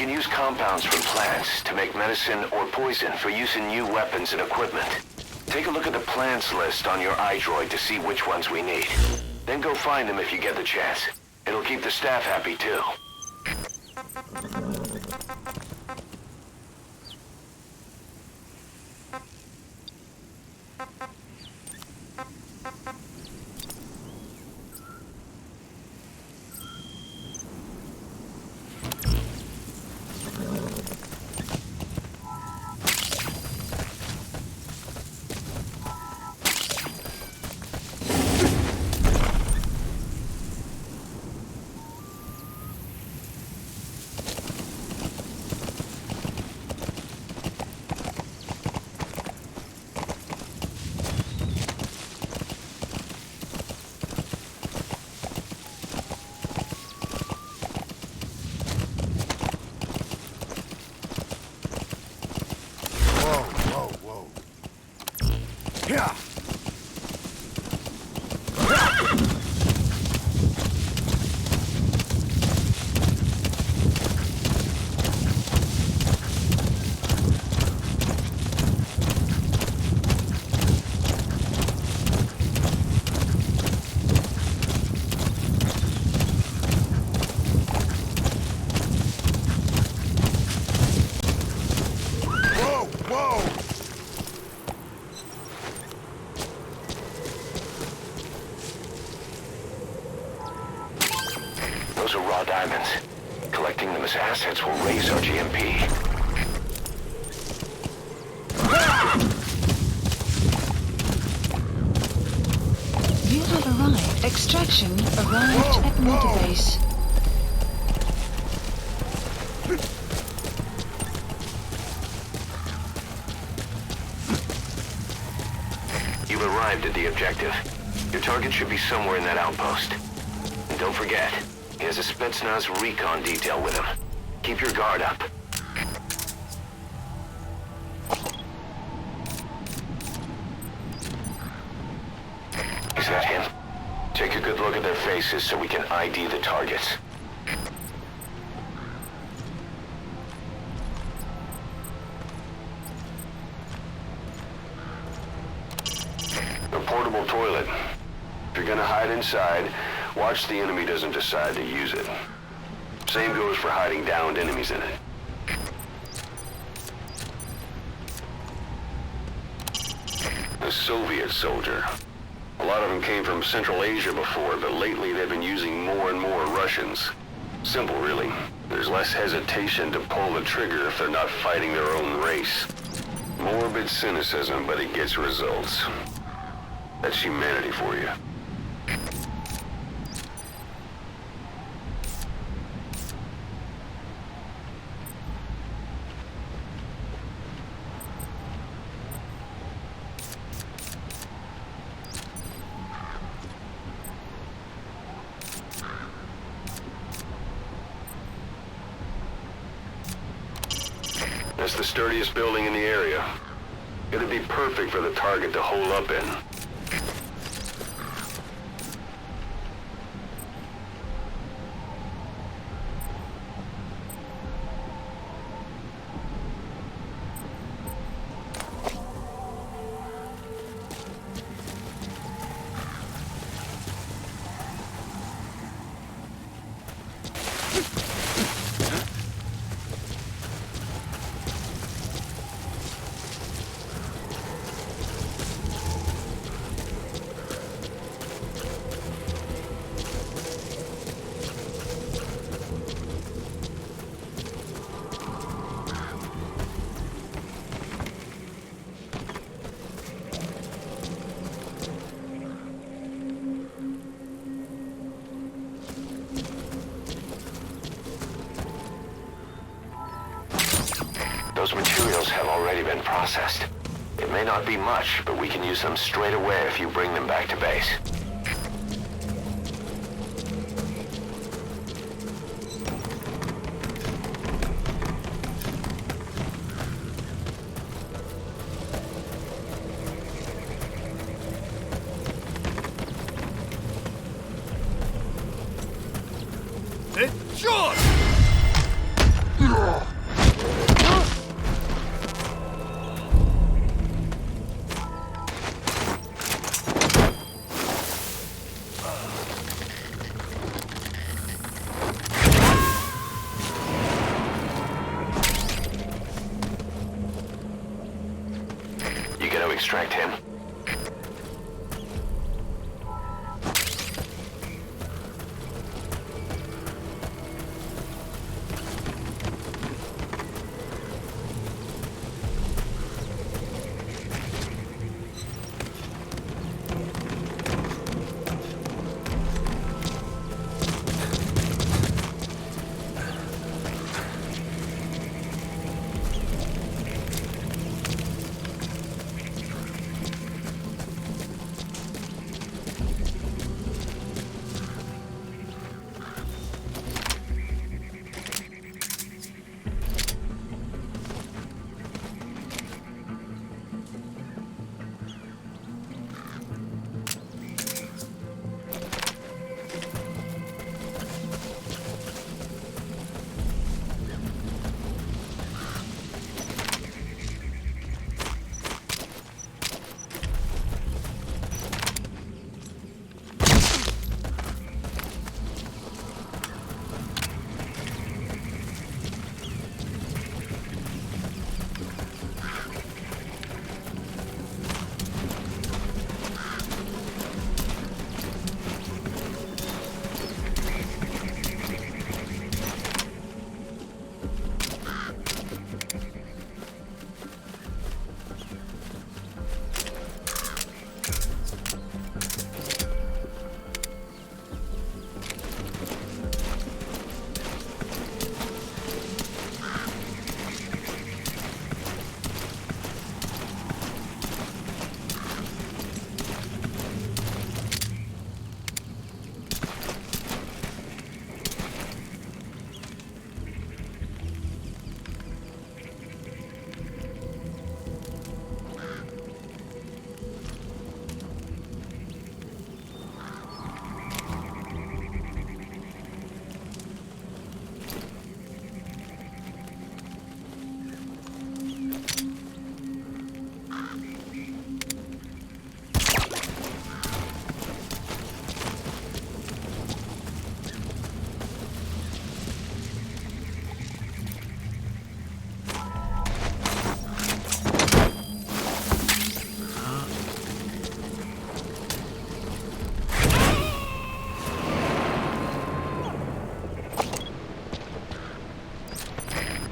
can use compounds from plants to make medicine or poison for use in new weapons and equipment. Take a look at the plants list on your iDroid to see which ones we need. Then go find them if you get the chance. It'll keep the staff happy too. Those are raw diamonds. Collecting them as assets will raise our GMP. You have arrived. Extraction arrived at Motorbase. You've arrived at the objective. Your target should be somewhere in that outpost. And don't forget, he has a Spetsnaz recon detail with him. Keep your guard up. Is that him? Take a good look at their faces so we can ID the targets. A portable toilet. If you're gonna hide inside, watch the enemy doesn't decide to use it. Same goes for hiding downed enemies in it. A Soviet soldier. A lot of them came from Central Asia before, but lately they've been using more and more Russians. Simple, really. There's less hesitation to pull the trigger if they're not fighting their own race. Morbid cynicism, but it gets results. That's humanity for you. That's the sturdiest building in the area. It'd be perfect for the target to hole up in. Those materials have already been processed. It may not be much, but we can use them straight away if you bring them back to base. It's yours! You gonna extract him?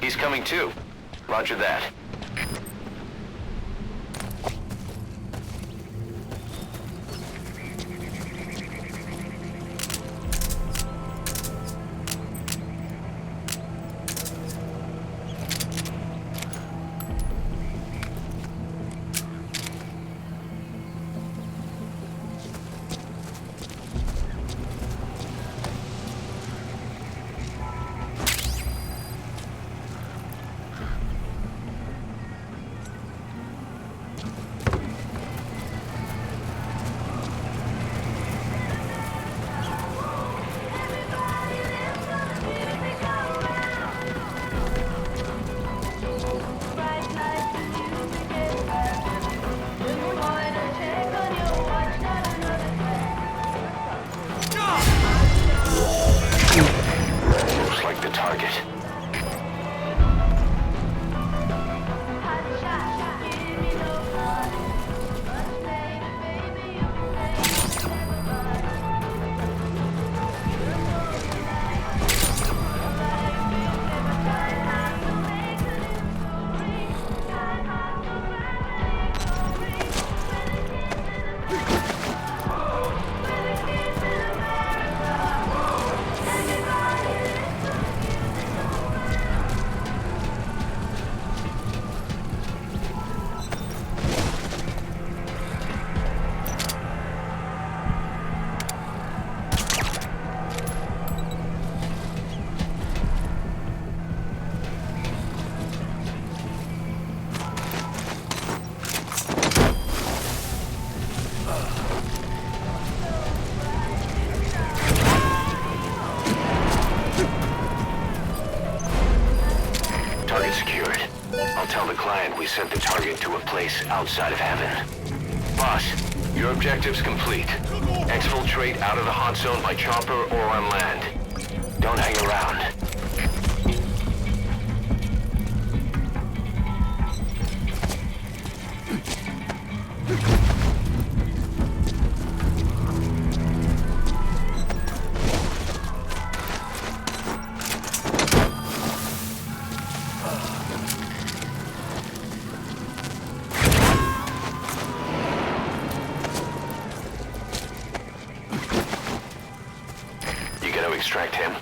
He's coming too. Roger that. We sent the target to a place outside of heaven. Boss, your objective's complete. Exfiltrate out of the hot zone by chopper or on land. Don't hang around. distract him.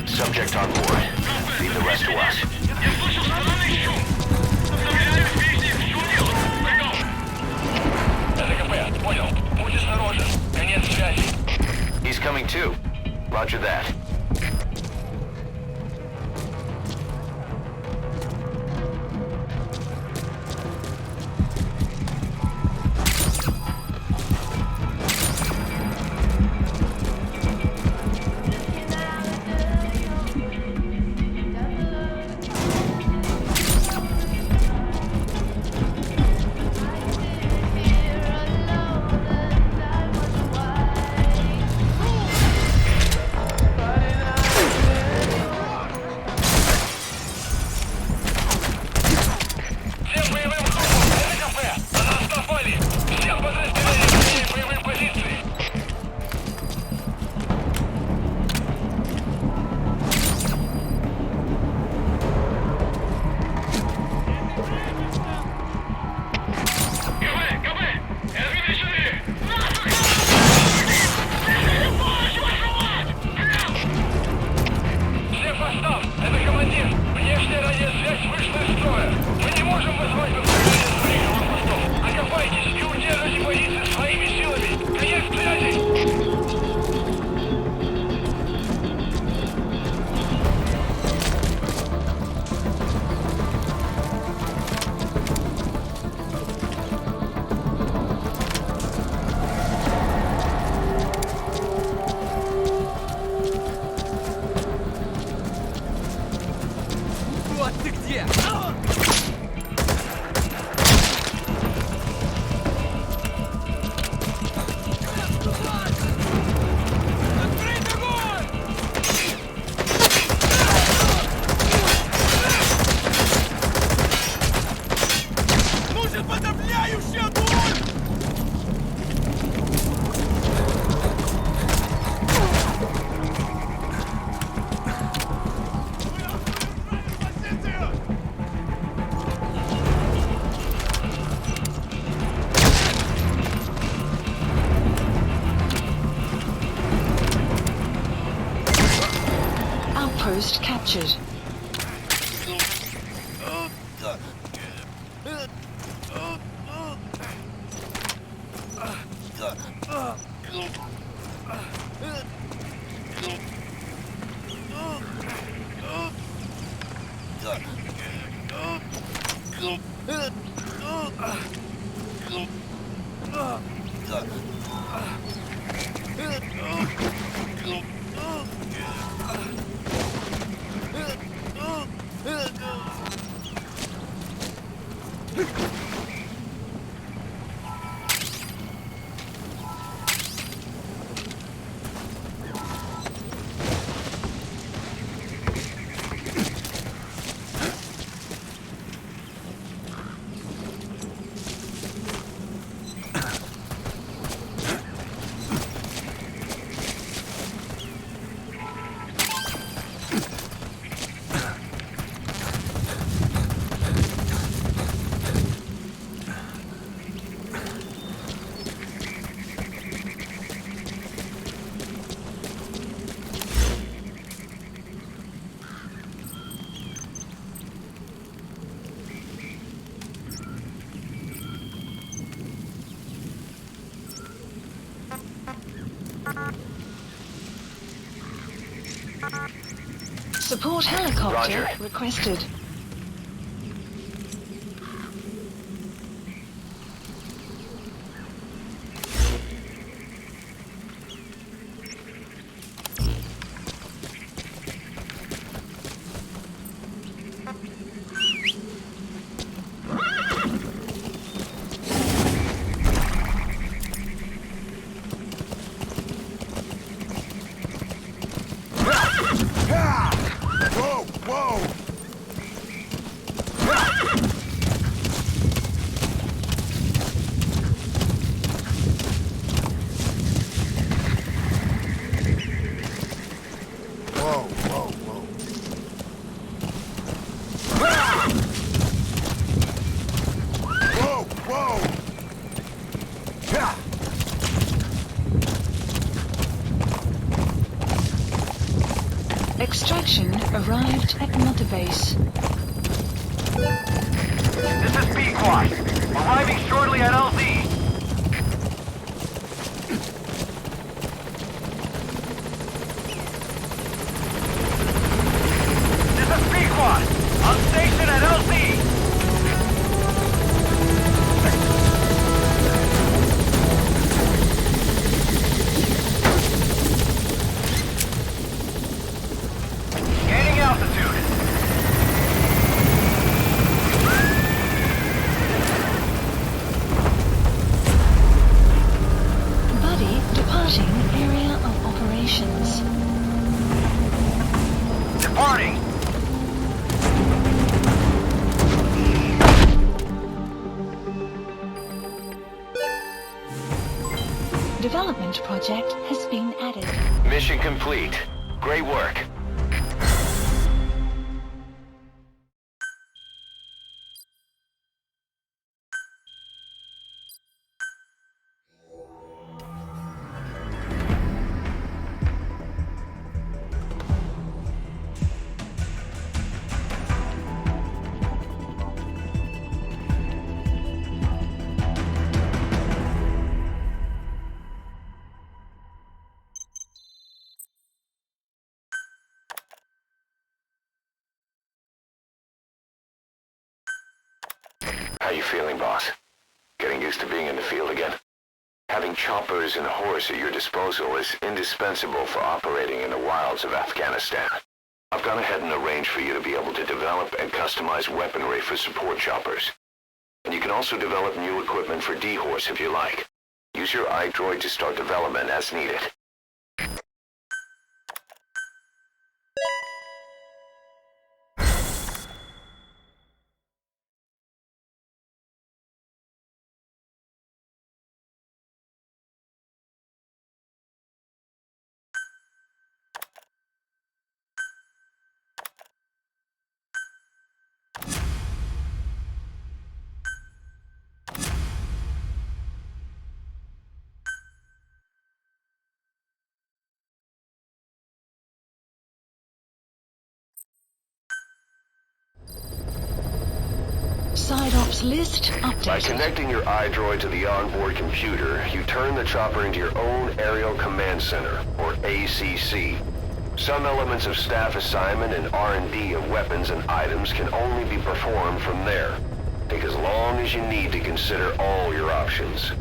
Subject on board. Leave the rest to us. He's coming too. Roger that. Outpost captured. Support helicopter Roger. requested. Extraction arrived at Mother Base. This is B-Quad. Arriving shortly at LZ. This is B-Quad. On station at LZ. Gaining altitude. Buddy departing area of operations. Departing. Development project has been added. Mission complete. Great work. How you feeling, boss? Getting used to being in the field again? Having choppers and a horse at your disposal is indispensable for operating in the wilds of Afghanistan. I've gone ahead and arranged for you to be able to develop and customize weaponry for support choppers. And you can also develop new equipment for D-Horse if you like. Use your iDroid to start development as needed. Side ops list updated. By connecting your iDroid to the onboard computer, you turn the chopper into your own Aerial Command Center, or ACC. Some elements of staff assignment and R&D of weapons and items can only be performed from there. Take as long as you need to consider all your options.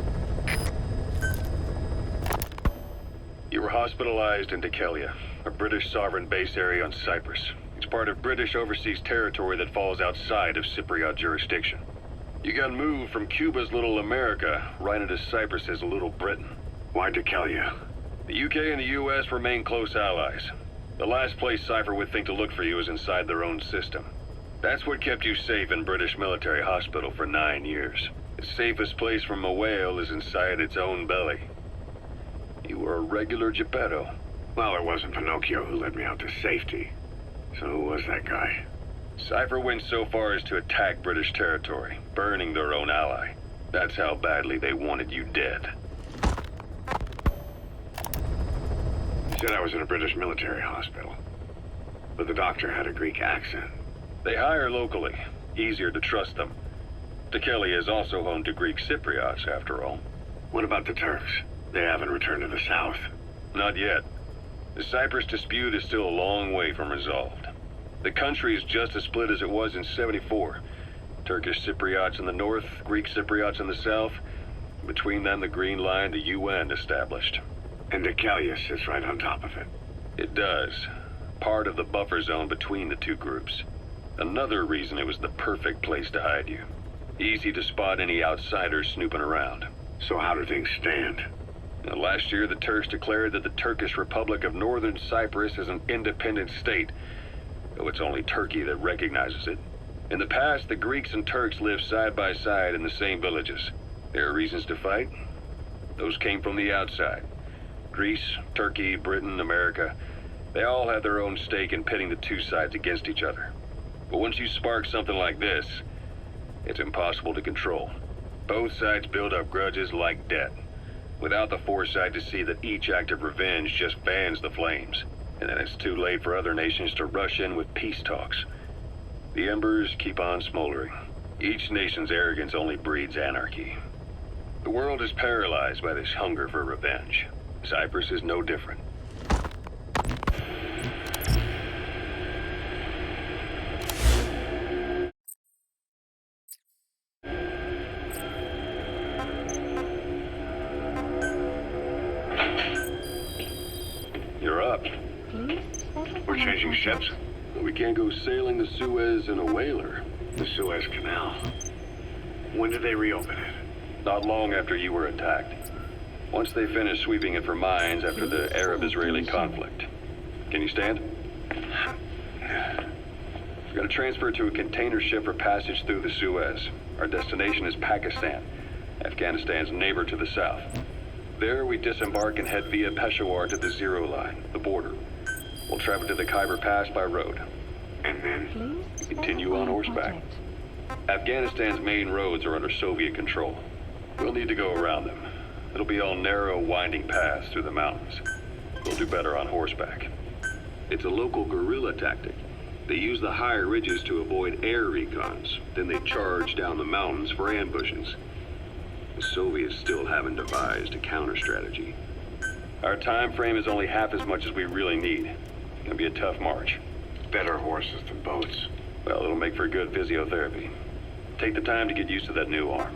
You were hospitalized in Dekelia, a British sovereign base area on Cyprus. It's part of British overseas territory that falls outside of Cypriot jurisdiction. You got moved from Cuba's Little America right into Cyprus's Little Britain. Why Dekelia? The UK and the US remain close allies. The last place Cypher would think to look for you is inside their own system. That's what kept you safe in British military hospital for 9 years. The safest place from a whale is inside its own belly. You were a regular Geppetto. Well, it wasn't Pinocchio who led me out to safety. So who was that guy? Cypher went so far as to attack British territory, burning their own ally. That's how badly they wanted you dead. You said I was in a British military hospital. But the doctor had a Greek accent. They hire locally. Easier to trust them. Dekelia is also home to Greek Cypriots, after all. What about the Turks? They haven't returned to the south. Not yet. The Cyprus dispute is still a long way from resolved. The country is just as split as it was in '74. Turkish Cypriots in the north, Greek Cypriots in the south. Between them, the Green Line, the UN established. And Dekelia sits right on top of it. It does. Part of the buffer zone between the two groups. Another reason it was the perfect place to hide you. Easy to spot any outsiders snooping around. So how do things stand? Now, last year, the Turks declared that the Turkish Republic of Northern Cyprus is an independent state, though it's only Turkey that recognizes it. In the past, the Greeks and Turks lived side by side in the same villages. There are reasons to fight. Those came from the outside. Greece, Turkey, Britain, America, they all had their own stake in pitting the two sides against each other. But once you spark something like this, it's impossible to control. Both sides build up grudges like debt, without the foresight to see that each act of revenge just fans the flames. and then it's too late for other nations to rush in with peace talks. The embers keep on smoldering. Each nation's arrogance only breeds anarchy. The world is paralyzed by this hunger for revenge. Cyprus is no different. You're up. We're changing ships. We can't go sailing the Suez in a whaler. The Suez Canal. When did they reopen it? Not long after you were attacked. Once they finished sweeping it for mines after the Arab-Israeli conflict. Can you stand? We've got to transfer to a container ship for passage through the Suez. Our destination is Pakistan, Afghanistan's neighbor to the south. There, we disembark and head via Peshawar to the Zero Line, the border. We'll travel to the Khyber Pass by road. And then? Continue on horseback. Afghanistan's main roads are under Soviet control. We'll need to go around them. It'll be all narrow, winding paths through the mountains. We'll do better on horseback. It's a local guerrilla tactic. They use the higher ridges to avoid air recons. Then they charge down the mountains for ambushes. The Soviets still haven't devised a counter-strategy. Our time frame is only half as much as we really need. It's gonna be a tough march. Better horses than boats. Well, it'll make for good physiotherapy. Take the time to get used to that new arm.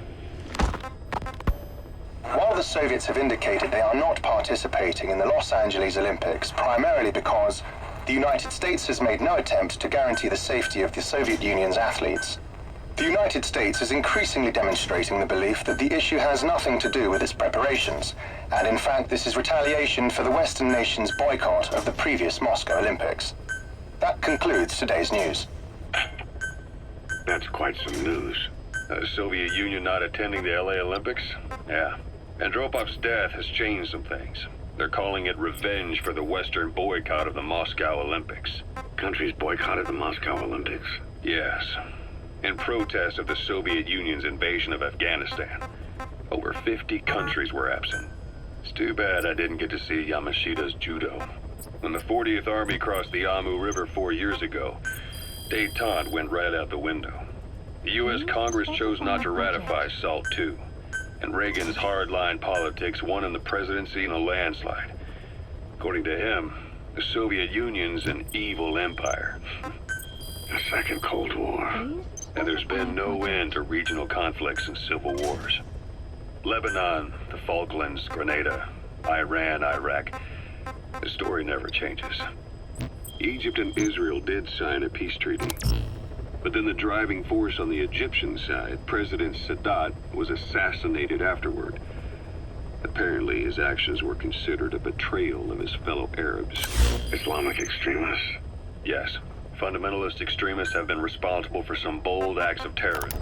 While the Soviets have indicated they are not participating in the Los Angeles Olympics, primarily because the United States has made no attempt to guarantee the safety of the Soviet Union's athletes, the United States is increasingly demonstrating the belief that the issue has nothing to do with its preparations, and in fact this is retaliation for the Western nation's boycott of the previous Moscow Olympics. That concludes today's news. That's quite some news. The Soviet Union not attending the LA Olympics? Yeah. Andropov's death has changed some things. They're calling it revenge for the Western boycott of the Moscow Olympics. Countries boycotted the Moscow Olympics? Yes. In protest of the Soviet Union's invasion of Afghanistan. Over 50 countries were absent. It's too bad I didn't get to see Yamashita's judo. When the 40th Army crossed the Amu River 4 years ago, détente went right out the window. The U.S. Congress chose not to ratify SALT II, and Reagan's hardline politics won in the presidency in a landslide. According to him, the Soviet Union's an evil empire. A second Cold War. And there's been no end to regional conflicts and civil wars. Lebanon, the Falklands, Grenada, Iran, Iraq. The story never changes. Egypt and Israel did sign a peace treaty. But then the driving force on the Egyptian side, President Sadat, was assassinated afterward. Apparently, his actions were considered a betrayal of his fellow Arabs. Islamic extremists? Yes. Fundamentalist extremists have been responsible for some bold acts of terrorism.